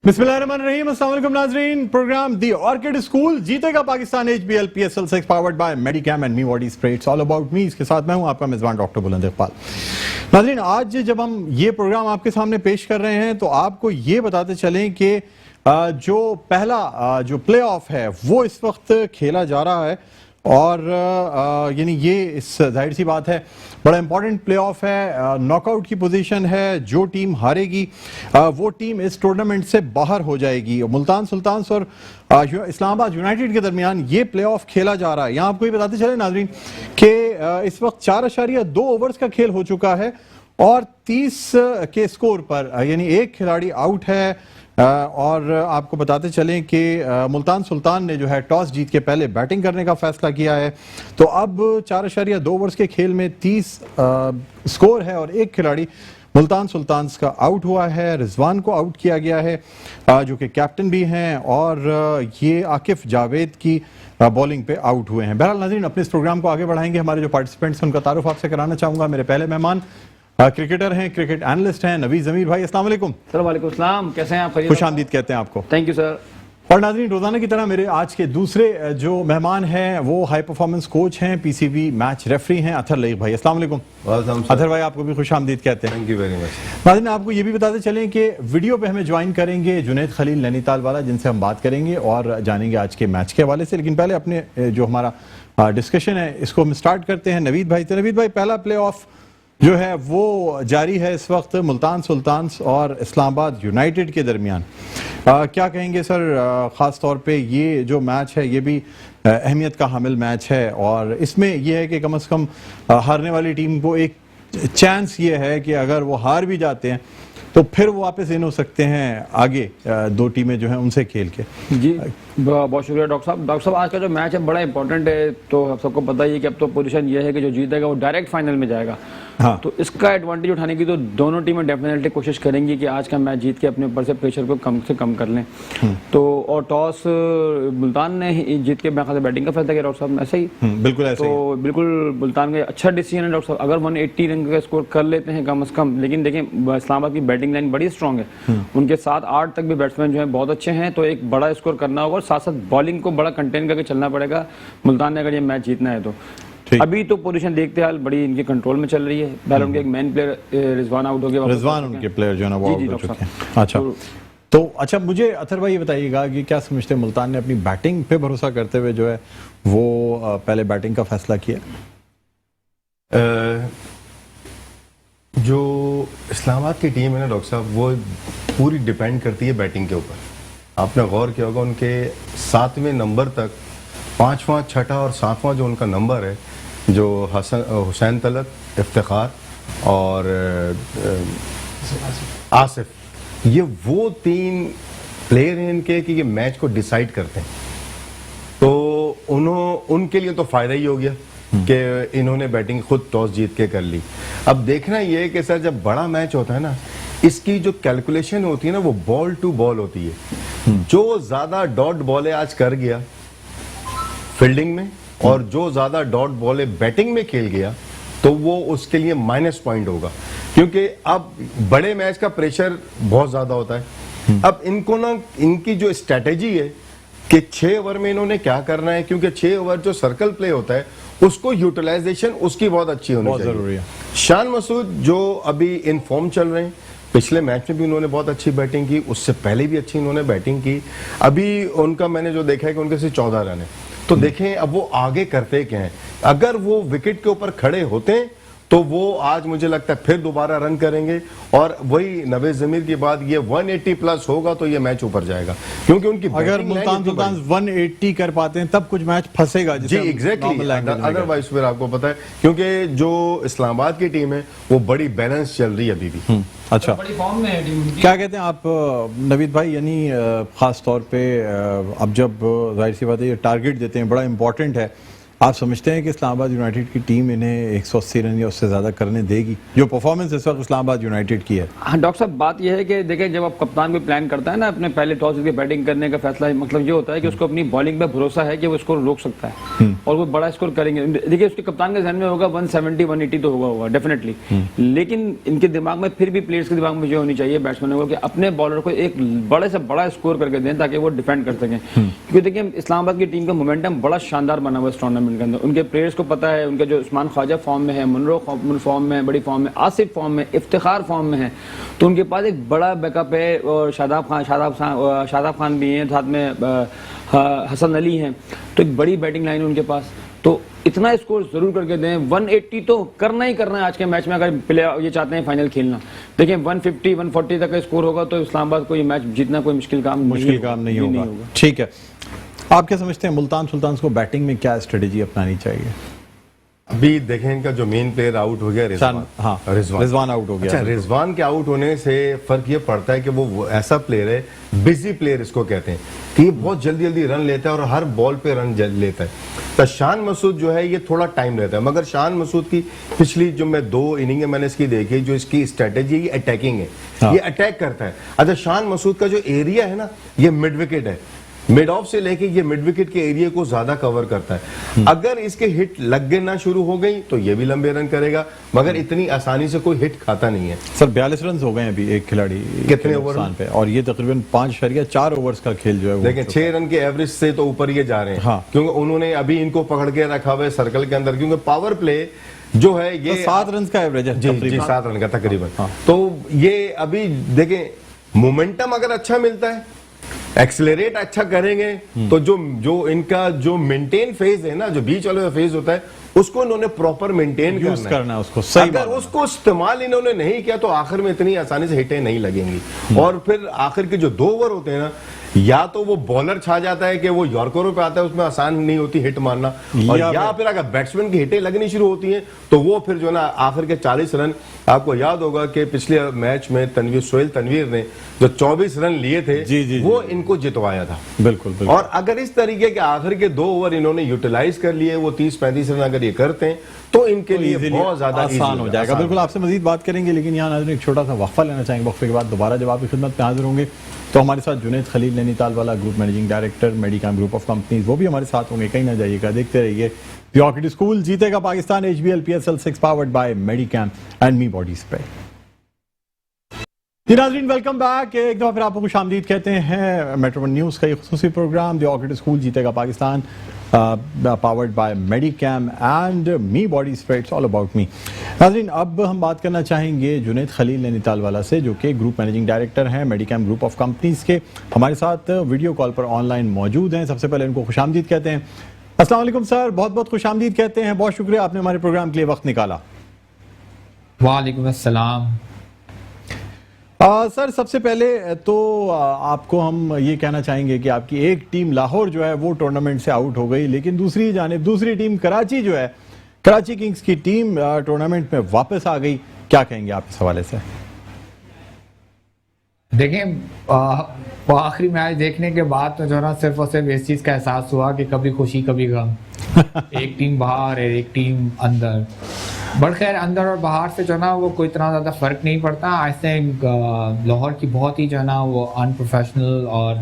बिस्मिल्लाहिर्रहमानिर्रहीम, अस्सलाम वालेकुम नाज़रीन। प्रोग्राम दी ऑर्किड स्कूल जीतेगा Pakistan HBL PSL 6 powered by Medicam and Me body spray, it's all about मी। इसके साथ मैं हूं आपका मेज़बान डॉक्टर बुलंद इकबाल। नाज़रीन, आज जब हम ये प्रोग्राम आपके सामने पेश कर रहे हैं तो आपको ये बताते चलें कि जो पहला जो प्ले ऑफ है वो इस वक्त खेला जा रहा है और यानी ये इस जाहिर सी बात है बड़ा इंपॉर्टेंट प्ले ऑफ है। नॉकआउट की पोजीशन है, जो टीम हारेगी वो टीम इस टूर्नामेंट से बाहर हो जाएगी। मुल्तान सुल्तान्स और इस्लामाबाद यूनाइटेड के दरमियान ये प्ले ऑफ खेला जा रहा है। यहाँ आपको ये बताते चले नाजरीन कि इस वक्त 4.2 ओवर्स का खेल हो चुका है और 30 के स्कोर पर यानी एक खिलाड़ी आउट है। और आपको बताते चलें कि मुल्तान सुल्तान ने जो है टॉस जीत के पहले बैटिंग करने का फैसला किया है। तो अब 4.2 ओवर्स के खेल में 30 स्कोर है और एक खिलाड़ी मुल्तान सुल्तान का आउट हुआ है। रिजवान को आउट किया गया है जो कि कैप्टन भी हैं और ये आकिफ जावेद की बॉलिंग पे आउट हुए हैं। बहरहाल नाज़रीन, अपने इस प्रोग्राम को आगे बढ़ाएंगे। हमारे जो पार्टिसिपेंट्स हैं उनका तारुफ आपसे कराना चाहूँगा। मेरे पहले मेहमान क्रिकेटर हैं, क्रिकेट एनालिस्ट हैं, नवीद ज़मीर भाई। अस्सलाम वालेकुम। सर वालेकुम सलाम, कैसे हैं आप? खुश आमदीद कहते हैं आपको। Thank you sir. और नाज़रीन, रोज़ाना की तरह मेरे आज के दूसरे जो मेहमान हैं वो हाई परफॉर्मेंस कोच हैं, PCB मैच रेफरी हैं, अथर लईक भाई। अस्सलाम वालेकुम। अथर भाई, आपको भी खुश आमदीद कहते हैं। Thank you very much. नाज़रीन, आपको ये भी बताते चलें कि वीडियो पे हमें ज्वाइन करेंगे जुनैद खलील नैनीताल वाला, जिनसे हम बात करेंगे और जानेंगे आज के मैच के हवाले से। लेकिन पहले अपने जो हमारा डिस्कशन है इसको हम स्टार्ट करते हैं नवीद भाई। तो नवीद भाई, पहला प्ले ऑफ जो है वो जारी है इस वक्त मुल्तान सुल्तान्स और इस्लामाबाद यूनाइटेड के दरमियान। क्या कहेंगे सर, ख़ास तौर पे ये जो मैच है ये भी अहमियत का हामिल मैच है और इसमें यह है कि कम से कम हारने वाली टीम को एक चांस ये है कि अगर वो हार भी जाते हैं तो फिर वो वापस इन हो सकते हैं आगे दो टीमें जो हैं उनसे खेल के। जी बहुत शुक्रिया डॉक्टर साहब। डॉक्टर साहब, आज का जो मैच है बड़ा इंपॉर्टेंट है। तो आप सबको पता ही है कि अब तो पोजीशन ये है कि जो जीतेगा वो डायरेक्ट फाइनल में जाएगा। हाँ। तो इसका एडवांटेज उठाने की तो दोनों टीमें डेफिनेटली कोशिश करेंगी कि आज का मैच जीत के अपने ऊपर से प्रेशर को कम से कम कर लें। तो और टॉस मुल्तान ने जीत के मेरे ख्याल से बैटिंग का फैसला किया डॉक्टर साहब, ऐसे ही। बिल्कुल ऐसे तो बिल्कुल मुल्तान का अच्छा डिसीजन है डॉक्टर साहब। अगर 180 रन का स्कोर कर लेते हैं कम से कम, लेकिन देखें इस्लामाबाद की बैटिंग लाइन बड़ी स्ट्रॉन्ग है, उनके 7-8 तक भी बैट्समैन जो है बहुत अच्छे हैं। तो एक बड़ा स्कोर करना होगा और साथ साथ बॉलिंग को बड़ा कंटेन करके चलना पड़ेगा मुल्तान ने अगर ये मैच जीतना है तो। अभी तो पोजीशन देखते हाल बड़ी इनके कंट्रोल में चल रही है। पहले उनके एक मेन प्लेयर रिजवान आउट हो गया, रिजवान उनके प्लेयर जो है ना वो आउट हो चुके हैं। अच्छा, तो अच्छा मुझे अथर भाई ये बताइएगा कि क्या समझते हैं मुल्तान ने अपनी बैटिंग पे भरोसा करते हुए जो है वो पहले बैटिंग का फैसला किया? जो इस्लामाबाद की टीम है ना डॉक्टर साहब, वो पूरी डिपेंड करती है बैटिंग के ऊपर। आपने गौर किया होगा उनके 7वें नंबर तक 5वां, 6ठा और 7वां जो उनका नंबर है, जो हुसैन तलत, इफ्तिखार और आसिफ, ये वो 3 प्लेयर हैं इनके कि ये मैच को डिसाइड करते हैं। तो उनके लिए तो फायदा ही हो गया कि इन्होंने बैटिंग खुद टॉस जीत के कर ली। अब देखना ये है कि सर जब बड़ा मैच होता है ना, इसकी जो कैलकुलेशन होती है ना वो बॉल टू बॉल होती है। जो ज्यादा डॉट बॉलें आज कर गया फील्डिंग में और जो ज्यादा डॉट बॉलें बैटिंग में खेल गया तो वो उसके लिए माइनस पॉइंट होगा, क्योंकि अब बड़े मैच का प्रेशर बहुत ज्यादा होता है। अब इनको ना इनकी जो स्ट्रेटेजी है कि 6 ओवर में इन्होंने क्या करना है, क्योंकि 6 ओवर जो सर्कल प्ले होता है उसको यूटिलाइजेशन उसकी बहुत अच्छी होनी चाहिए। जरूरी है। शान मसूद जो अभी इन फॉर्म चल रहे हैं, पिछले मैच में भी उन्होंने बहुत अच्छी बैटिंग की, उससे पहले भी अच्छी उन्होंने बैटिंग की। अभी उनका मैंने जो देखा है कि उनके सिर्फ 14 रन है। तो देखें अब वो आगे करते क्या हैं। अगर वो विकेट के ऊपर खड़े होते हैं तो वो आज मुझे लगता है फिर दोबारा रन करेंगे और वही नवीद ज़मीर की बात, ये 180 प्लस होगा तो ये मैच ऊपर जाएगा, क्योंकि उनकी अगर मुल्तान सुल्तान 180 कर पाते हैं तब कुछ मैच फंसेगा। जी एग्जैक्टली। अदरवाइज फिर आपको पता है, क्योंकि जो इस्लामाबाद की टीम है वो बड़ी बैलेंस चल रही है अभी भी। अच्छा, बड़ी फॉर्म में है टीम उनकी। क्या कहते हैं आप नवीद भाई, यानी खास तौर पे अब जब जाहिर सी बात है ये टारगेट देते हैं बड़ा इंपॉर्टेंट है आप समझते हैं कि इस्लामाबाद यूनाइटेड की टीम इन्हें 180 रन या उससे ज़्यादा करने देगी, जो परफॉर्मेंस इस वक्त इस्लामाबाद यूनाइटेड की है? हाँ डॉक्टर साहब, बात यह है कि देखिए, जब आप कप्तान कोई प्लान करता है ना अपने पहले टॉस के बैटिंग करने का फैसला, मतलब ये होता है कि उसको अपनी बॉलिंग पे भरोसा है कि वो स्कोर रोक सकता है और वो बड़ा स्कोर करेंगे। देखिए, उसके कप्तान के ध्यान में होगा 170 180 तो होगा डेफिनेटली, लेकिन इनके दिमाग में फिर भी, प्लेयर्स के दिमाग में जो होनी चाहिए बैट्समैनों को, कि अपने बॉलर को एक बड़े से बड़ा स्कोर करके दें ताकि वो डिफेंड कर सकें। क्योंकि देखिए, इस्लामाबाद की टीम का मोमेंटम बड़ा शानदार बना हुआ इस टूर्नामेंट के अंदर। उनके प्लेयर्स को पता है, उनके जो उस्मान ख्वाजा फॉर्म में है, मुनरो फॉर्म में है, बड़ी फॉर्म में, आसिफ फॉर्म में, इफ्तिखार फॉर्म में है, तो उनके पास एक बड़ा बैकअप है। और शादाब खान भी हैं, साथ में हसन अली हैं, तो एक बड़ी बैटिंग लाइन है उनके पास। तो इतना स्कोर जरूर करके दें, 180 तो करना ही करना है आज के मैच में, अगर प्लेयर ये चाहते हैं फाइनल खेलना। देखिए 150 140 तक का स्कोर होगा तो इस्लामाबाद को ये मैच जीतना कोई मुश्किल काम नहीं होगा। ठीक है, आप क्या समझते हैं मुल्तान सुल्तान को बैटिंग में क्या स्ट्रेटेजी अपनानी चाहिए? अभी देखें, इनका जो मेन प्लेयर आउट हो गया रिजवान आउट हो गया। अच्छा, रिजवान के आउट होने से फर्क ये पड़ता है कि वो ऐसा प्लेयर है, बिजी प्लेयर इसको कहते हैं, कि ये बहुत जल्दी जल्दी रन लेता है और हर बॉल पे रन लेता है। तो शान मसूद जो है ये थोड़ा टाइम लेता है, मगर शान मसूद की पिछली जो मैं 2 इनिंगें मैंने इसकी देखी, जो इसकी स्ट्रेटेजी ये अटैकिंग है, ये अटैक करता है। अच्छा, शान मसूद का जो एरिया है ना, ये मिड विकेट है, मिड ऑफ से लेके ये मिड विकेट के एरिया को ज्यादा कवर करता है। अगर इसके हिट लग गए ना शुरू हो गई तो ये भी लंबे रन करेगा, मगर इतनी आसानी से कोई हिट खाता नहीं है। सर 42 रन हो गए अभी एक खिलाड़ी कितने ओवर पे, और ये तकरीबन 5.4 ओवर्स का खेल जो है देखिए 6 रन के एवरेज से तो ऊपर ये जा रहे हैं। हाँ। क्योंकि उन्होंने अभी इनको पकड़ के रखा हुआ है सर्कल के अंदर, क्योंकि पावर प्ले जो है ये तो 7 रन का एवरेज है। जी 7 रन का तकरीबन। हाँ। तो ये अभी देखें, मोमेंटम अगर अच्छा मिलता है, एक्सेलरेट अच्छा करेंगे, तो जो इनका जो मेंटेन फेज है ना, जो बीच वाला फेज होता है, उसको इन्होंने प्रॉपर मेंटेन करना है उसको सही। अगर उसको इस्तेमाल इन्होंने नहीं किया तो आखिर में इतनी आसानी से हिटें नहीं लगेंगी। और फिर आखिर के जो 2 ओवर होते हैं ना, या तो वो बॉलर छा जाता है कि वो यॉर्करों पे आता है, उसमें आसान नहीं होती हिट मारना, और या फिर अगर बैट्समैन की हिटें लगनी शुरू होती हैं तो वो फिर जो ना आखिर के 40 रन, आपको याद होगा कि पिछले मैच में सोहेल तनवीर ने जो 24 रन लिए थे, वो इनको जितवाया था। बिल्कुल। और अगर इस तरीके के आखिर के 2 ओवर इन्होंने यूटिलाइज कर लिए, वो 30-35 रन अगर ये करते हैं तो इनके लिए बहुत ज्यादा आसान हो जाएगा। बिल्कुल, आपसे मजीद बात करेंगे, लेकिन यहाँ नाज़रीन एक छोटा सा वक्फा लेना चाहेंगे। वक्फे के बाद दोबारा जब आपकी खिदमत में हाजिर होंगे तो हमारे साथ जुनैद खलील नैनीताल वाला group managing director मेडिकैम group of companies, वो भी हमारे साथ होंगे। कहीं ना जाइएगा, देखते रहिए द ऑर्किड स्कूल। जीतेगा Pakistan HBL PSL 6 powered by Medicam and Me body spray. नाज़रीन वेलकम बैक। एक दफा फिर आपको खुशामदीद कहते हैं। मेट्रो वन न्यूज़ का ये खुसूसी प्रोग्राम द ऑर्किड स्कूल जीतेगा Pakistan, powered by Medicam and Me body spray, it's all about मी। नाज़रीन अब हम बात करना चाहेंगे जुनैद खलील नैनीताल वाला से, जो कि ग्रुप मैनेजिंग डायरेक्टर हैं मेडिकैम ग्रुप ऑफ कंपनीज के, हमारे साथ वीडियो कॉल पर ऑनलाइन मौजूद हैं। सबसे पहले उनको खुशामदीद कहते हैं। अस्सलाम वालेकुम सर, बहुत बहुत खुशामदीद कहते हैं। बहुत शुक्रिया आपने हमारे प्रोग्राम के लिए वक्त निकाला। वालेकुम अस्सलाम। सर सबसे पहले तो आपको हम ये कहना चाहेंगे कि आपकी एक टीम लाहौर जो है वो टूर्नामेंट से आउट हो गई, लेकिन दूसरी जानिब दूसरी टीम कराची जो है, कराची किंग्स की टीम टूर्नामेंट में वापस आ गई। क्या कहेंगे आप इस हवाले से? देखें, आखिरी मैच देखने के बाद तो जो ना सिर्फ और सिर्फ इस चीज़ का एहसास हुआ कि कभी खुशी कभी गम। एक टीम बाहर है, एक टीम अंदर। बट खैर, अंदर और बाहर से जो ना वो कोई इतना ज़्यादा फ़र्क नहीं पड़ता। आई थिंक लाहौर की बहुत ही जो ना वो अनप्रोफेशनल और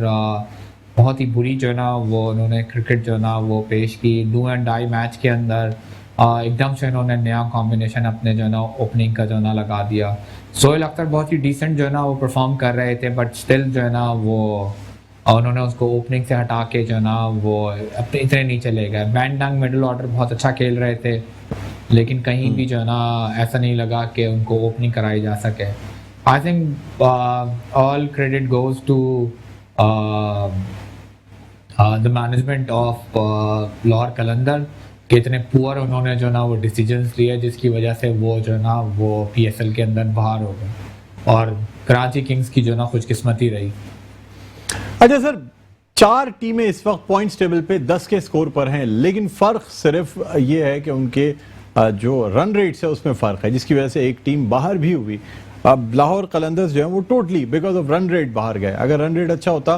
बहुत ही बुरी जो ना वो उन्होंने क्रिकेट जो ना वो पेश की। डू एंड डाई मैच के अंदर एकदम से उन्होंने नया कॉम्बिनेशन अपने जो ना ओपनिंग का जो ना लगा दिया। सोहेल अख्तर बहुत ही डिसेंट जो ना वो परफॉर्म कर रहे थे, बट स्टिल जो है ना वो उन्होंने उसको ओपनिंग से हटा के जो ना वो अपने इतने नीचे ले गए। बैंडंग मिडिल ऑर्डर बहुत अच्छा खेल रहे थे, लेकिन कहीं भी जो है ना ऐसा नहीं लगा कि उनको ओपनिंग कराई जा सके। I think all credit goes to the management of Lahore Qalandar कि इतने पुअर उन्होंने जो ना वो डिसीजंस लिए, जिसकी वजह से वो जो ना वो PSL के अंदर बाहर हो गए और कराची किंग्स की जो ना खुशकिस्मती रही। अच्छा सर, 4 टीमें इस वक्त पॉइंट्स टेबल पे 10 के स्कोर पर हैं, लेकिन फ़र्क सिर्फ ये है कि उनके जो रन रेट्स है उसमें फ़र्क है, जिसकी वजह से एक टीम बाहर भी हुई। अब लाहौर कलंदर्स जो है वो totally because of run rate बाहर गए। अगर रन रेट अच्छा होता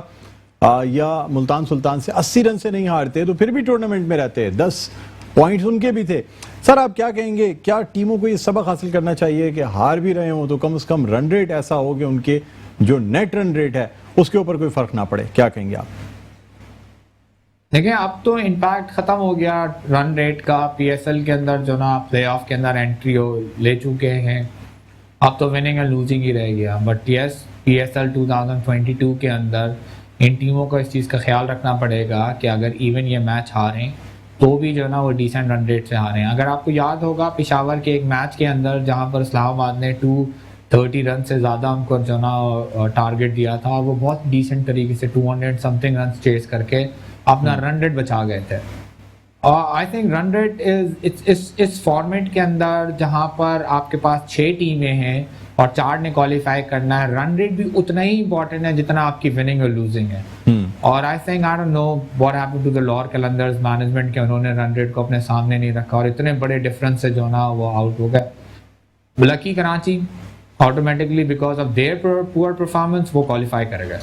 या मुल्तान सुल्तान से 80 रन से नहीं हारते तो फिर भी टूर्नामेंट में रहते। 10 पॉइंट्स उनके भी थे। सर आप क्या कहेंगे, क्या टीमों को ये सबक हासिल करना चाहिए कि हार भी रहे हो तो कम से कम रन रेट ऐसा हो कि उनके जो नेट रन रेट है उसके ऊपर कोई फर्क ना पड़े, क्या कहेंगे आप? देखिए अब तो इम्पैक्ट खत्म हो गया रन रेट का, पीएसएल के अंदर जो ना प्लेऑफ के अंदर एंट्री हो ले चुके हैं, अब तो विनिंग एंड लूजिंग ही रह गया। बट यस, पीएसएल 2022 के अंदर इन टीमों को इस चीज़ का ख्याल रखना पड़ेगा कि अगर इवन ये मैच हारें तो भी जो ना वो डिसेंट रन रेट से हारें। अगर आपको याद होगा पेशावर के एक मैच के अंदर जहां पर इस्लामाबाद ने 230 रन से ज़्यादा उनको जो ना टारगेट दिया था और वो बहुत डिसेंट तरीके से 200 समथिंग रन चेस करके अपना रन रेट बचा गए थे। आई थिंक रन रेट इस फॉर्मेट के अंदर जहां पर आपके पास 6 टीमें हैं और 4 ने क्वालिफाई करना है, रन रेट भी उतना ही इंपॉर्टेंट है जितना आपकी विनिंग और लूजिंग है। और I think I don't know what happened to the Lahore Qalandars management के उन्होंने रन रेट को अपने सामने नहीं रखा और इतने बड़े डिफरेंस से जो ना वो आउट हो गए। Lucky Karachi automatically because of their poor performance वो क्वालिफाई कर गए।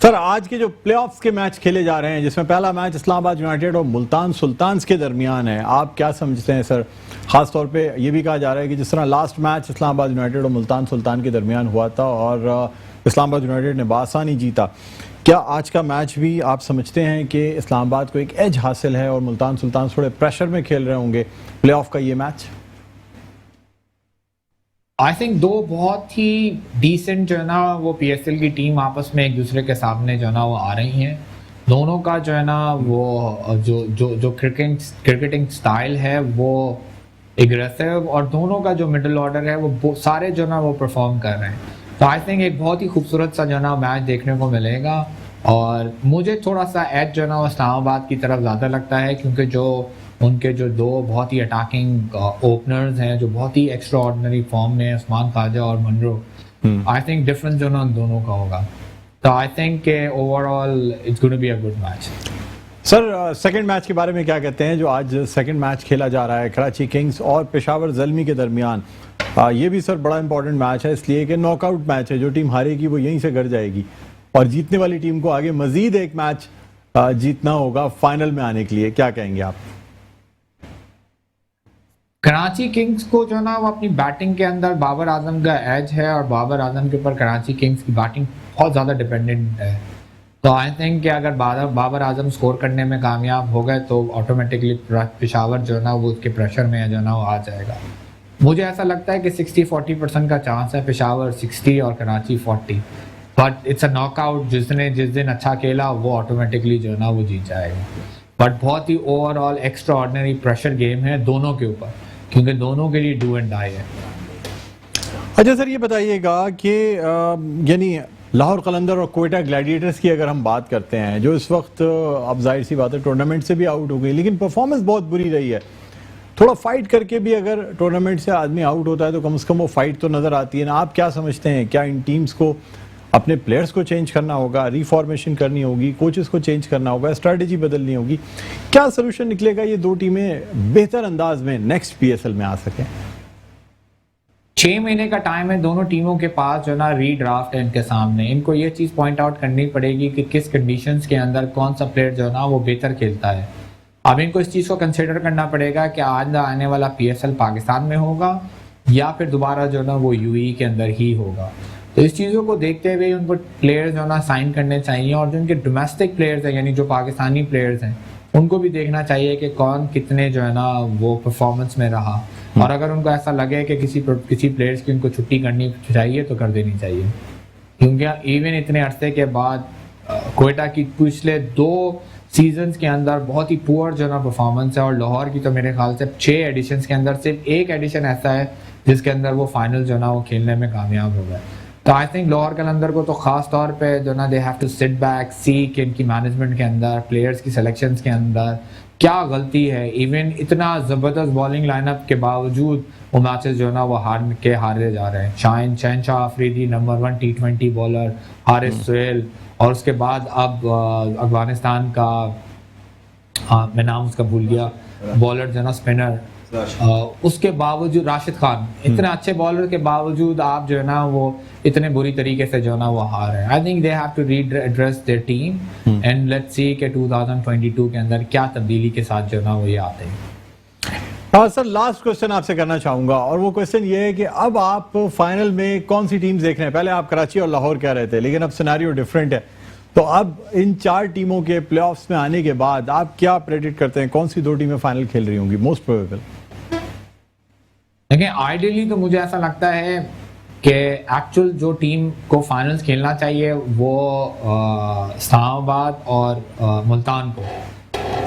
सर आज के जो प्लेऑफ्स के मैच खेले जा रहे हैं जिसमें पहला मैच इस्लामाबाद यूनाइटेड और मुल्तान सुल्तान्स के दरमियान है, आप क्या समझते हैं सर? खास तौर पे ये भी कहा जा रहा है कि जिस तरह लास्ट मैच इस्लामाबाद यूनाइटेड और मुल्तान सुल्तान के दरमियान हुआ था और इस्लामाबाद यूनाइटेड ने बासानी जीता, क्या आज का मैच भी आप समझते हैं कि इस्लामाबाद को एक एज हासिल है और मुल्तान सुल्तान थोड़े प्रेशर में खेल रहे होंगे प्लेऑफ का ये मैच? आई थिंक दो बहुत ही डिसेंट जो है ना वो पीएसएल की टीम आपस में एक दूसरे के सामने जो है ना वो आ रही हैं। दोनों का जो है ना वो जो क्रिकेटिंग स्टाइल है वो एग्रेसिव और दोनों का जो मिडिल ऑर्डर है वो सारे जो ना वो परफॉर्म कर रहे हैं। तो आई थिंक एक बहुत ही खूबसूरत सा जो ना मैच देखने को मिलेगा और मुझे थोड़ा सा एज जो ना वो इस्लामाबाद की तरफ ज़्यादा लगता है क्योंकि जो उनके जो दो बहुत ही अटैकिंग ओपनर्स हैं जो बहुत ही एक्स्ट्रा ऑर्डिनरी फॉर्म में उस्मान ख्वाजा और मनरो, आई थिंक डिफरेंस जो ना उन दोनों का होगा। तो I think overall it's going to be a good match. Sir second match के बारे में क्या कहते हैं जो आज सेकंड मैच खेला जा रहा है कराची किंग्स और पेशावर ज़ल्मी के दरमियान? ये भी सर बड़ा इंपॉर्टेंट मैच है इसलिए कि नॉकआउट मैच है, जो टीम हारेगी वो यहीं से घर जाएगी और जीतने वाली टीम को आगे मजीद एक मैच जीतना होगा फाइनल में आने के लिए, क्या कहेंगे आप? कराची किंग्स को जो ना वो अपनी बैटिंग के अंदर बाबर आजम का एज है और बाबर आजम के ऊपर कराची किंग्स की बैटिंग बहुत ज़्यादा डिपेंडेंट है। तो आई थिंक कि अगर बाबर आजम स्कोर करने में कामयाब हो गए तो ऑटोमेटिकली पेशावर जो है ना वो उसके प्रेशर में जो ना वो आ जाएगा। मुझे ऐसा लगता है कि 60-40% का चांस है, पेशावर 60 और Karachi 40, but it's a knockout. जिस दिन अच्छा खेला वो ऑटोमेटिकली जो है ना वो जीत जाएगा। बट बहुत ही overall extraordinary pressure game है दोनों के ऊपर क्योंकि दोनों के लिए डू एंड डाई है। अच्छा सर ये बताइएगा कि यानी लाहौर कलंदर और कोयटा ग्लैडिएटर्स की अगर हम बात करते हैं जो इस वक्त अब जाहिर सी बात है टूर्नामेंट से भी आउट हो गई लेकिन परफॉर्मेंस बहुत बुरी रही है, थोड़ा फाइट करके भी अगर टूर्नामेंट से आदमी आउट होता है तो कम से कम वो फाइट तो नज़र आती है ना। आप क्या समझते हैं, क्या इन टीम्स को अपने प्लेयर्स को चेंज करना होगा, रिफॉर्मेशन करनी होगी, कोचेस को चेंज करना होगा, स्ट्रैटेजी बदलनी होगी? क्या सोल्यूशन निकलेगा ये दो टीमें बेहतर अंदाज में नेक्स्ट पीएसएल में आ सकें? 6 महीने का टाइम है दोनों टीमों के पास जो ना रीड्राफ्ट है इनके सामने। इनको ये चीज़ पॉइंट आउट करनी पड़ेगी कि किस कंडीशंस के अंदर कौन सा प्लेयर जो ना वो बेहतर खेलता है। अब इनको इस चीज़ को कंसिडर करना पड़ेगा कि आज आने वाला पीएसएल पाकिस्तान में होगा या फिर दोबारा जो ना वो यूएई के अंदर ही होगा। तो इस चीज़ों को देखते हुए उनको प्लेयर्स जो ना साइन करने चाहिए और जो उनके डोमेस्टिक प्लेयर्स हैं यानी जो पाकिस्तानी प्लेयर्स हैं उनको भी देखना चाहिए कि कौन कितने जो है ना वो परफॉर्मेंस में रहा और अगर उनको ऐसा लगे कि किसी प्लेयर्स की उनको छुट्टी करनी चाहिए तो कर देनी चाहिए क्योंकि इवन इतने अरसे के बाद कोयटा की पिछले 2 सीजन्स के अंदर बहुत ही पुअर जो ना परफॉर्मेंस है और लाहौर की तो मेरे ख्याल से 6 एडिशंस के अंदर सिर्फ 1 एडिशन ऐसा है जिसके अंदर वो फाइनल जो ना वो खेलने में कामयाब हो गए। तो आई थिंक लाहौर कलंदर को तो ख़ास तौर पे जो ना they have to sit back see कि इनकी मैनेजमेंट के अंदर प्लेयर्स की सिलेक्शंस के अंदर क्या गलती है। इवन इतना ज़बरदस्त बॉलिंग लाइनअप के बावजूद वो मैचेस जो ना वो हारे जा रहे हैं। Shahanshah Afridi number 1 T20 bowler, Haris Sohail और उसके बाद अब अफगानिस्तान का मैं नाम उसका भूल गया बॉलर जो ना स्पिनर, उसके बावजूद राशिद खान, इतने अच्छे बॉलर के बावजूद आप जो है ना वो इतने बुरी तरीके से जो है ना वो हार रहे हैं। I think they have to readdress their team and let's see कि 2022 के अंदर क्या तब्दीली के साथ जो है ना वो ये आते हैं। हाँ सर, लास्ट क्वेश्चन आपसे करना चाहूंगा और वो क्वेश्चन ये है कि अब आप फाइनल में कौन सी टीम देख रहे हैं? पहले आप कराची और लाहौर कह रहे थे, लेकिन अब सिनेरियो डिफरेंट है। तो अब इन 4 टीमों के प्लेऑफ्स में आने के बाद आप क्या प्रेडिक्ट करते हैं, कौन सी 2 टीमें फाइनल खेल रही होंगी मोस्ट प्रोबेबल? देखिए, आइडियली तो मुझे ऐसा लगता है कि एक्चुअल जो टीम को फाइनल्स खेलना चाहिए वो इस्लामाबाद और मुल्तान को,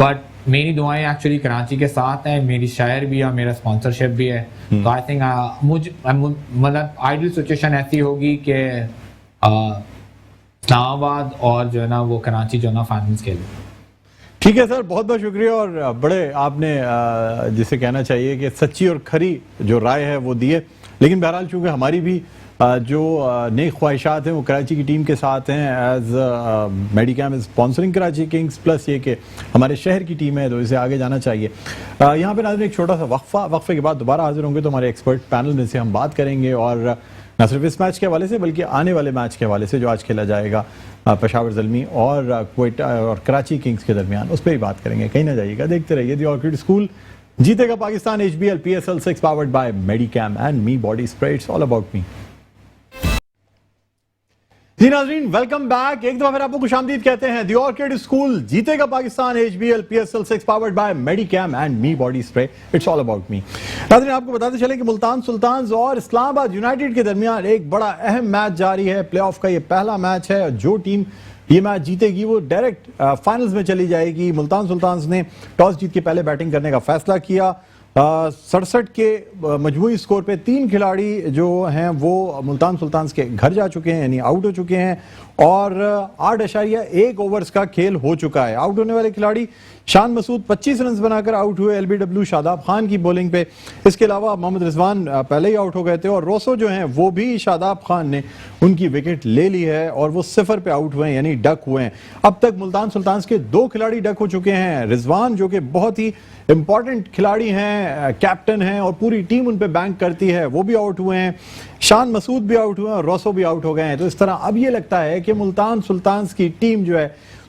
बट मेरी दुआएं एक्चुअली कराची के साथ हैं, मेरी शायर भी है, मेरा स्पॉन्सरशिप भी है। तो आई थिंक मतलब आइडियल सिचुएशन ऐसी होगी कि इस्लामाबाद और जो है ना वो कराची जो है ना फाइनल्स खेले। ठीक है सर, बहुत बहुत शुक्रिया और बड़े आपने जिसे कहना चाहिए कि सच्ची और खरी जो राय है वो दी है। लेकिन बहरहाल चूंकि हमारी भी जो नेक ख्वाहिशात हैं वो कराची की टीम के साथ हैं, as Medicam is sponsoring Karachi Kings, plus ये कि हमारे शहर की टीम है तो इसे आगे जाना चाहिए। यहाँ पे नाज़रीन एक छोटा सा वक्फे के बाद दोबारा हाजिर होंगे तो हमारे एक्सपर्ट पैनल में से हम बात करेंगे और न सिर्फ इस मैच के हवाले से बल्कि आने वाले मैच के हवाले से जो आज खेला जाएगा पेशावर ज़ल्मी और क्वेटा और कराची किंग्स के दरमियान, उस पर ही बात करेंगे। कहीं ना जाइएगा, देखते रहिए द ऑर्किड स्कूल। जीतेगा Pakistan HBL PSL 6 powered by Medicam and Me body spray, it's all about me. जी नाज़रीन, वेलकम बैक। एक दफा फिर आपको खुशामदीद कहते हैं। द ऑर्किड स्कूल जीतेगा Pakistan HBL PSL 6 powered by Medicam and Me body spray, it's all about मी। नाज़रीन, आपको बताते चले कि मुल्तान सुल्तान्स और इस्लामाबाद यूनाइटेड के दरमियान एक बड़ा अहम मैच जारी है। प्लेऑफ का ये पहला मैच है। जो टीम ये मैच जीतेगी वो डायरेक्ट फाइनल्स में चली जाएगी। मुल्तान सुल्तान्स ने टॉस जीत के पहले बैटिंग करने का फैसला किया। 67 के मजमूई स्कोर पे 3 खिलाड़ी जो हैं वो मुल्तान सुल्तान्स के घर जा चुके हैं, यानी आउट हो चुके हैं और 8.1 ओवर्स का खेल हो चुका है। आउट होने वाले खिलाड़ी शान मसूद 25 रन बनाकर आउट हुए LBW शादाब खान की बॉलिंग पे। इसके अलावा मोहम्मद रिजवान पहले ही आउट हो गए थे और रोसो जो हैं वो भी शादाब खान ने उनकी विकेट ले ली है और वो 0 पे आउट हुए हैं, यानी डक हुए हैं। अब तक मुल्तान सुल्तान्स के 2 खिलाड़ी डक हो चुके हैं। रिजवान जो कि बहुत ही इंपॉर्टेंट खिलाड़ी हैं, कैप्टन हैं और पूरी टीम उन पे बैंक करती है, वो भी आउट हुए हैं। शान मसूद भी आउट हुए हैं और रोसो भी आउट हो गए हैं। तो इस तरह अब ये लगता है कि मुल्तान सुल्तान्स की टीम जो है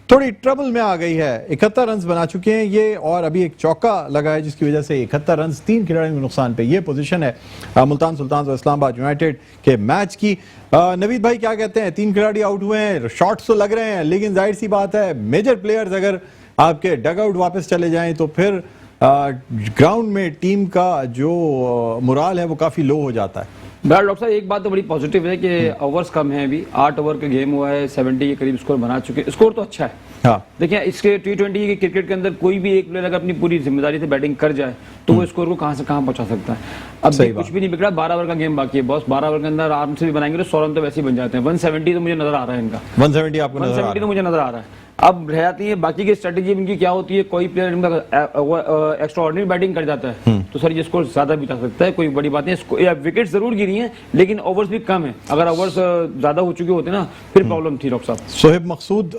थोड़ी ट्रबल में आ गई है। 71 रन बना चुके हैं ये और अभी एक चौका लगा है जिसकी वजह से 71 रन 3 खिलाड़ियों के नुकसान पे ये पोजीशन है मुल्तान सुल्तान्स और इस्लामाबाद यूनाइटेड के मैच की। नवीद भाई क्या कहते हैं? 3 खिलाड़ी आउट हुए हैं, शॉट्स तो लग रहे हैं, लेकिन जाहिर सी बात है मेजर प्लेयर्स अगर आपके डग आउट वापस चले जाएं तो फिर ग्राउंड में टीम का जो मोराल है वो काफी लो हो जाता है। डॉक्टर साहब, एक बात तो बड़ी पॉजिटिव है कि ओवर्स कम है, अभी 8 ओवर का गेम हुआ है, 70 के करीब स्कोर बना चुके हैं। स्कोर तो अच्छा है। हाँ। देखिए, इसके T20 के क्रिकेट के अंदर कोई भी एक प्लेयर अगर अपनी पूरी जिम्मेदारी से बैटिंग कर जाए तो वो स्कोर को कहां से कहां पहुंचा सकता है। अब कुछ भी नहीं बिगड़ा, 12 ओवर का गेम बाकी है बॉस। 12 ओवर के अंदर आराम से भी बनाएंगे तो 100 रन तो वैसे ही बन जाते हैं। 170 तो मुझे नजर आ रहा है इनका। 170 आपको नजर आ रहा है? तो मुझे नजर आ रहा है। अब रह जाती है बाकी की स्ट्रेटेजी इनकी क्या होती है। कोई प्लेयर इनका एक्स्ट्रा ऑर्डिनरी बैटिंग कर जाता है तो सर ये स्कोर ज्यादा भी जा सकता है, कोई बड़ी बात नहीं। विकेट जरूर गिरी हैं लेकिन ओवर्स भी कम है। अगर ओवर्स ज्यादा हो चुके होते ना फिर प्रॉब्लम थी। डॉक्टर साहब, सोहेब मकसूद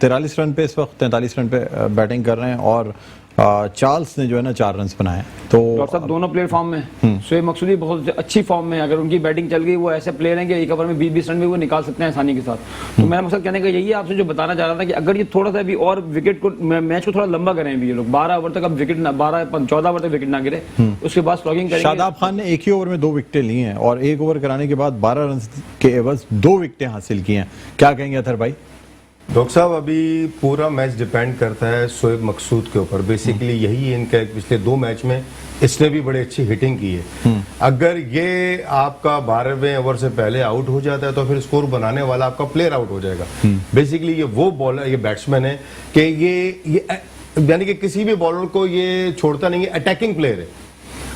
43 रन पे इस वक्त 43 रन पे बैटिंग कर रहे हैं और चार्ल्स ने जो है ना 4 रन बनाए। तो डॉक्टर साहब दोनों प्लेयर फॉर्म में। सोहेब मकसूदी बहुत अच्छी फॉर्म में, अगर उनकी बैटिंग चल गई, वो ऐसे प्लेयर हैं कि एक ओवर में 20-20 रन भी वो निकाल सकते हैं आसानी के साथ। तो मेरा मकसद कहने का यही है, आपसे जो बताना चाह रहा था कि अगर ये थोड़ा सा अभी और विकेट को मैच को थोड़ा लंबा करें भी ये लोग, 12 ओवर तक अब विकेट 14 ओवर तक विकेट ना गिरे, उसके बाद स्लॉगिंग करेंगे। शादाब खान ने एक ही ओवर में 2 विकेटें ली हैं और 1 ओवर कराने के बाद 12 रन के एवज 2 विकेटें हासिल की हैं। क्या कहेंगे अथर भाई? डॉक्टर साहब, अभी पूरा मैच डिपेंड करता है शोएब मकसूद के ऊपर। बेसिकली यही इनका पिछले 2 मैच में इसने भी बड़ी अच्छी हिटिंग की है। अगर ये आपका 12वें ओवर से पहले आउट हो जाता है तो फिर स्कोर बनाने वाला आपका प्लेयर आउट हो जाएगा। बेसिकली ये वो बॉलर, ये बैट्समैन है कि ये यानी कि किसी भी बॉलर को ये छोड़ता नहीं है, अटैकिंग प्लेयर है।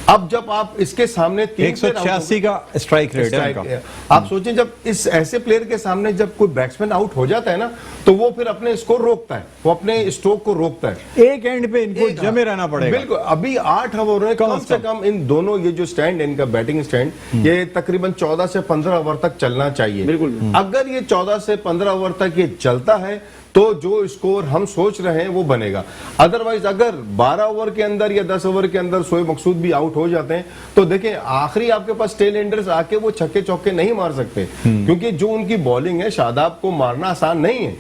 अब जब आप इसके सामने 186 का स्ट्राइक रेट है उनका। आप सोचें जब इस ऐसे प्लेयर के सामने जब कोई बैट्समैन आउट हो जाता है ना तो वो फिर अपने स्कोर रोकता है, वो अपने स्ट्रोक को रोकता है। एक एंड पे इनको जमे रहना पड़ेगा। बिल्कुल। अभी 8 ओवर में कम से कम इन दोनों ये जो स्टैंड है इनका बैटिंग स्टैंड, ये तकरीबन 14 से 15 ओवर तक चलना चाहिए। बिल्कुल। अगर ये 14 से 15 ओवर तक ये चलता है तो जो स्कोर हम सोच रहे हैं वो बनेगा। अदरवाइज अगर 12 ओवर के अंदर या 10 ओवर के अंदर शोएब मकसूद भी आउट हो जाते हैं तो देखें आखिरी आपके पास टेल एंडर्स आके वो छक्के चौके नहीं मार सकते, क्योंकि जो उनकी बॉलिंग है शादाब को मारना आसान नहीं है।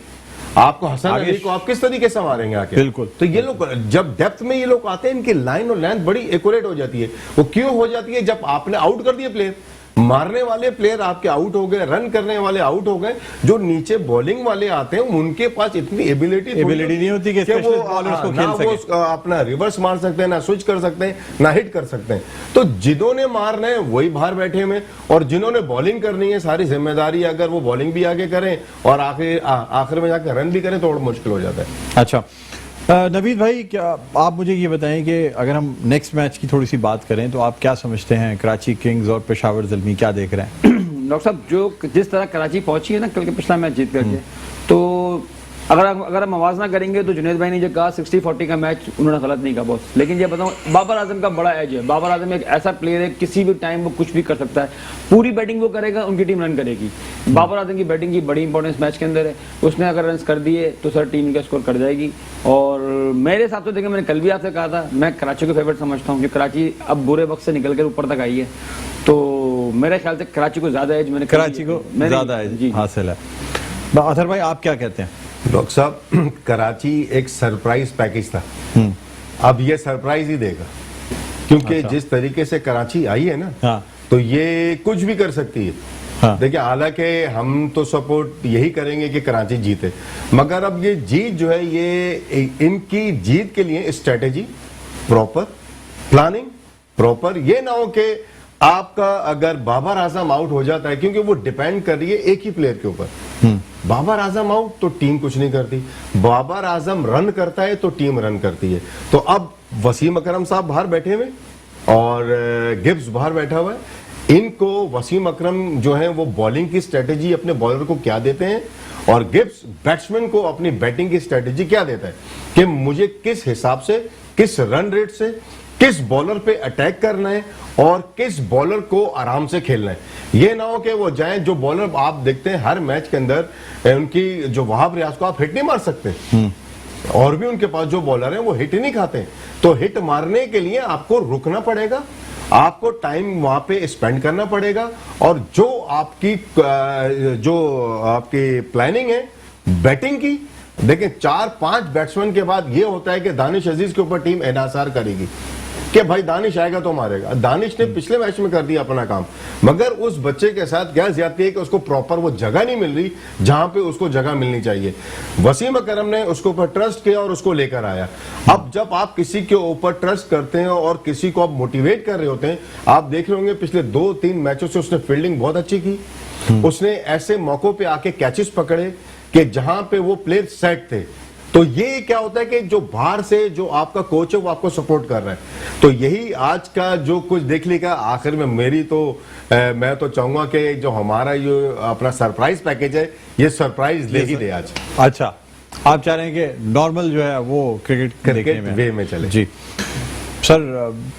आपको हसन अली को आप किस तरीके से मारेंगे आके? बिल्कुल। तो ये लोग जब डेप्थ में ये लोग आते हैं, इनकी लाइन और लेंथ बड़ी एक्यूरेट हो जाती है। वो क्यों हो जाती है? जब आपने आउट कर दिए प्लेयर, मारने वाले प्लेयर आपके आउट हो गए, रन करने वाले आउट हो गए, जो नीचे बॉलिंग वाले आते हैं उनके पास इतनी एबिलिटी नहीं होती कि वो बॉलर्स को खेल वो सके। अपना रिवर्स मार सकते हैं, ना स्विच कर सकते हैं, ना हिट कर सकते हैं। तो जिन्होंने मारना है वही बाहर बैठे हुए, और जिन्होंने बॉलिंग करनी है सारी जिम्मेदारी अगर वो बॉलिंग भी आगे करें और आखिर में जाकर रन भी करें तो और मुश्किल हो जाता है। अच्छा नवीद भाई, क्या आप मुझे ये बताएं कि अगर हम नेक्स्ट मैच की थोड़ी सी बात करें तो आप क्या समझते हैं, कराची किंग्स और पेशावर ज़ल्मी क्या देख रहे हैं? डॉक्टर साहब, जो जिस तरह कराची पहुंची है ना कल के पिछला मैच जीत करके, तो अगर हम मवाजना करेंगे तो जुनैद भाई ने जो कहा 60-40 का मैच उन्होंने गलत नहीं कहा बॉस। लेकिन ये बताऊं, बाबर आजम का बड़ा एज है। बाबर आजम एक ऐसा प्लेयर है, किसी भी टाइम वो कुछ भी कर सकता है। पूरी बैटिंग वो करेगा, उनकी टीम रन करेगी। बाबर आजम की बैटिंग की बड़ी इंपॉर्टेंस मैच के अंदर है। उसने अगर रन कर दिए तो सर टीम का स्कोर कर जाएगी। और मेरे हिसाब से देखिए, मैंने कल भी आपसे कहा था, मैं कराची को फेवरेट समझता हूँ कि कराची अब बुरे वक्त से निकल कर ऊपर तक आई है। तो मेरे ख्याल से कराची को ज्यादा एज, मैंने कराची को ज्यादा एज हासिल है। अथर भाई आप क्या कहते हैं? डॉक्टर साहब, कराची एक सरप्राइज पैकेज था, अब ये सरप्राइज ही देगा, क्योंकि अच्छा। जिस तरीके से कराची आई है ना, हाँ। तो ये कुछ भी कर सकती है। हाँ। देखिए, हालांकि हम तो सपोर्ट यही करेंगे कि कराची जीते, मगर अब ये जीत जो है, ये इनकी जीत के लिए स्ट्रेटेजी प्रॉपर, प्लानिंग प्रॉपर, ये ना हो कि आपका अगर बाबर आजम आउट हो जाता है, क्योंकि वो डिपेंड कर रही है एक ही प्लेयर के ऊपर। बाबर आजम आउट तो टीम कुछ नहीं करती, बाबर आजम रन करता है तो टीम रन करती है। तो अब वसीम अकरम साहब बाहर बैठे हुए और गिब्स बाहर बैठा हुआ है। इनको वसीम अकरम जो है वो बॉलिंग की स्ट्रेटेजी अपने बॉलर को क्या देते हैं, और गिब्स बैट्समैन को अपनी बैटिंग की स्ट्रेटेजी क्या देता है कि मुझे किस हिसाब से, किस रन रेट से, किस बॉलर पे अटैक करना है और किस बॉलर को आराम से खेलना है। ये ना हो कि वो जाएं, जो बॉलर आप देखते हैं हर मैच के अंदर उनकी जो वहाब रियाज को आप हिट नहीं मार सकते, और भी उनके पास जो बॉलर हैं वो हिट ही नहीं खाते। तो हिट मारने के लिए आपको रुकना पड़ेगा, आपको टाइम वहां पे स्पेंड करना पड़ेगा, और जो आपकी प्लानिंग है बैटिंग की, देखिए 4-5 बैट्समैन के बाद ये होता है कि दानिश अजीज के ऊपर टीम एहसार करेगी कि भाई दानिश आएगा तो मारेगा। दानिश ने पिछले मैच में कर दिया अपना काम, मगर उस बच्चे के साथ क्या ज्यादती है कि उसको प्रॉपर वो जगह नहीं मिल रही जहां पे उसको जगह मिलनी चाहिए। वसीम अकरम ने उसके ऊपर ट्रस्ट किया और उसको लेकर आया। अब जब आप किसी के ऊपर ट्रस्ट करते हैं और किसी को आप मोटिवेट कर रहे होते हैं, आप देख रहे होंगे पिछले 2-3 मैचों से उसने फील्डिंग बहुत अच्छी की, उसने ऐसे मौकों पे आके कैचेस पकड़े कि जहां पे वो प्लेयर सेट थे। तो ये क्या होता है कि जो बाहर से जो आपका कोच है वो आपको सपोर्ट कर रहा है। तो यही आज का जो कुछ देख लेगा आखिर में मेरी तो मैं तो चाहूंगा कि जो हमारा ये अपना सरप्राइज पैकेज है, ये सरप्राइज ले ही दे आज। अच्छा, आप चाह रहे हैं कि नॉर्मल जो है वो क्रिकेट वे में चले। जी सर,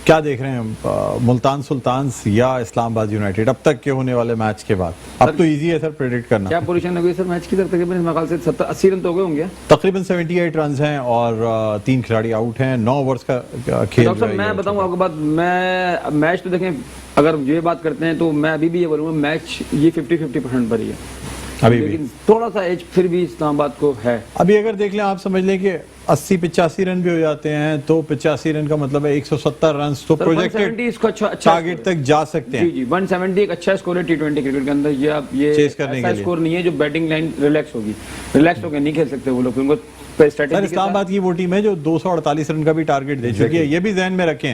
क्या देख रहे हैं मुल्तान सुल्तान्स या इस्लामाबाद यूनाइटेड अब तक के होने वाले मैच के बाद? अब तो इजी है सर प्रेडिक्ट करना। क्या पोजीशन होगी सर मैच की? तकरीबन मेरे ख्याल से 70-80 रन तो हो गए होंगे। तकरीबन 78 रन हैं और 3 खिलाड़ी आउट हैं। 9 ओवर्स का खेल। डॉक्टर साहब, मैं बताऊं आपको बात, मैं मैच तो देखें, अगर ये बात करते हैं तो मैं अभी भी ये बोलूंगा मैच ये 50-50% पर ही है अभी भी, लेकिन थोड़ा सा एज फिर भी इस्लामाबाद को है। अभी अगर देख लें, आप समझ लें कि 80-85 रन भी हो जाते हैं तो 85 रन का मतलब है 170 रन तो प्रोजेक्टेड इसको अच्छा टारगेट तक जा सकते हैं। जी 170 एक अच्छा स्कोर है T20 क्रिकेट के अंदर। ये आप ये ऐसा स्कोर नहीं है जो बैटिंग लाइन रिलैक्स होगी, रिलैक्स होकर नहीं खेल सकते वो लोग, उनको सर इस्लामाबाद की वो टीम है जो 248 रन का भी टारगेट दे चुकी है, ये भी ध्यान में रखें।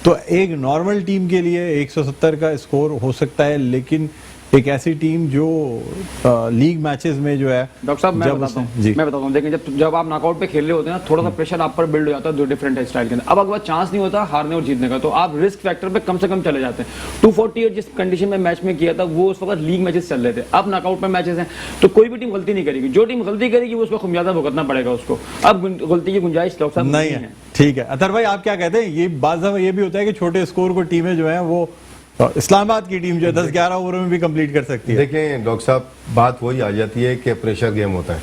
तो एक नॉर्मल टीम के लिए 170 का स्कोर हो सकता है, लेकिन एक ऐसी टीम जो लीग मैचेस में जो है, डॉक्टर साहब मैं बताता हूँ देखिए, जब आप नॉकआउट पे खेल रहे होते हैं ना, थोड़ा सा प्रेशर आप पर बिल्ड हो जाता है 2 डिफरेंट स्टाइल के अंदर। अब अगर चांस नहीं होता हारने और जीतने का, तो आप रिस्क फैक्टर पे कम से कम चले जाते हैं। 248 जिस कंडीशन में मैच में किया था वो उस वक्त लीग मैचेस चल रहे थे, अब नॉकआउट पे मैचेस हैं, तो कोई भी टीम गलती नहीं करेगी। जो टीम गलती करेगी वो उसको खुमियाजा भुगतना पड़ेगा उसको। अब गलती की गुंजाइश डॉक्टर साहब नहीं है। ठीक है अतर भाई, आप क्या कहते हैं? ये बात ये भी होता है कि छोटे स्कोर को टीमें जो है वो, इस्लामाबाद की टीम जो है 10-11 ओवरों में भी कंप्लीट कर सकती है। देखें डॉक्टर साहब, बात वही आ जाती है कि प्रेशर गेम होता है,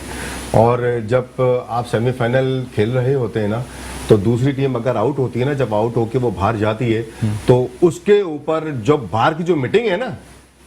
और जब आप सेमीफाइनल खेल रहे होते हैं ना, तो दूसरी टीम अगर आउट होती है ना, जब आउट होके वो बाहर जाती है, तो उसके ऊपर जब बाहर की जो मीटिंग है ना,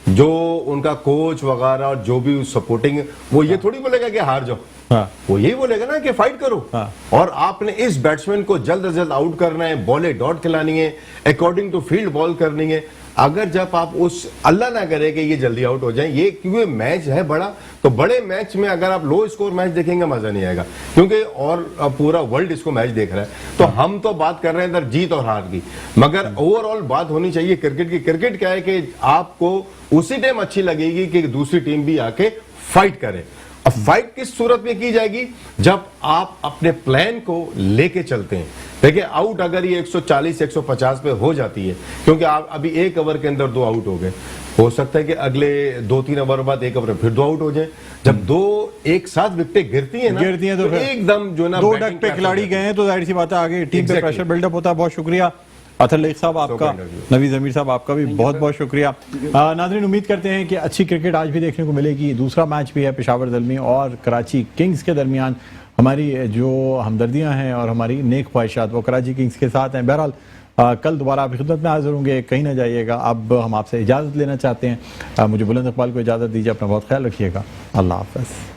जो उनका कोच वगैरह और जो भी सपोर्टिंग, वो ये थोड़ी बोलेगा कि हार जाओ, हाँ। वो यही बोलेगा ना कि फाइट करो। हाँ। और आपने इस बैट्समैन को जल्द से जल्द आउट करना है, बॉले डॉट खिलानी है, अकॉर्डिंग टू फील्ड बॉल करनी है। अगर जब आप उस, अल्लाह ना करे कि ये जल्दी आउट हो जाए, ये क्योंकि मैच है बड़ा, तो बड़े मैच में अगर आप लो स्कोर मैच देखेंगे मजा नहीं आएगा, क्योंकि और पूरा वर्ल्ड इसको मैच देख रहा है। तो हम तो बात कर रहे हैं इधर जीत और हार की, मगर ओवरऑल बात होनी चाहिए क्रिकेट की। क्रिकेट क्या है कि आपको उसी टाइम अच्छी लगेगी कि दूसरी टीम भी आके फाइट करे। अब फाइट किस सूरत में की जाएगी? जब आप अपने प्लान को लेके चलते हैं। देखिए, आउट अगर ये 140 150 पे हो जाती है, क्योंकि आप अभी 1 ओवर के अंदर 2 आउट हो गए, हो सकता है कि अगले 2-3 ओवर बाद 1 ओवर फिर 2 आउट हो जाए। जब 2 एक साथ विकेटें गिरती है ना, तो फिर एकदम जो ना 2 डक पे खिलाड़ी गए हैं तो जाहिर सी बात है आगे टीम पे प्रेशर बिल्डअप होता है। बहुत शुक्रिया अतर लेख साहब आपका, नवीद जमीर साहब आपका भी बहुत बहुत शुक्रिया। नाज़रीन, उम्मीद करते हैं कि अच्छी क्रिकेट आज भी देखने को मिलेगी। दूसरा मैच भी है पेशावर ज़ल्मी और कराची किंग्स के दरमियान। हमारी जो हमदर्दियां हैं और हमारी नेक ख्वाहिशात वो कराची किंग्स के साथ हैं। बहरहाल कल दोबारा आपकी खिदमत में हाजिर होंगे, कहीं ना जाइएगा। अब हम आपसे इजाज़त लेना चाहते हैं। मुझे बुलंद इकबाल को इजाज़त दीजिए, अपना बहुत ख्याल रखिएगा। अल्लाह हाफ़िज़।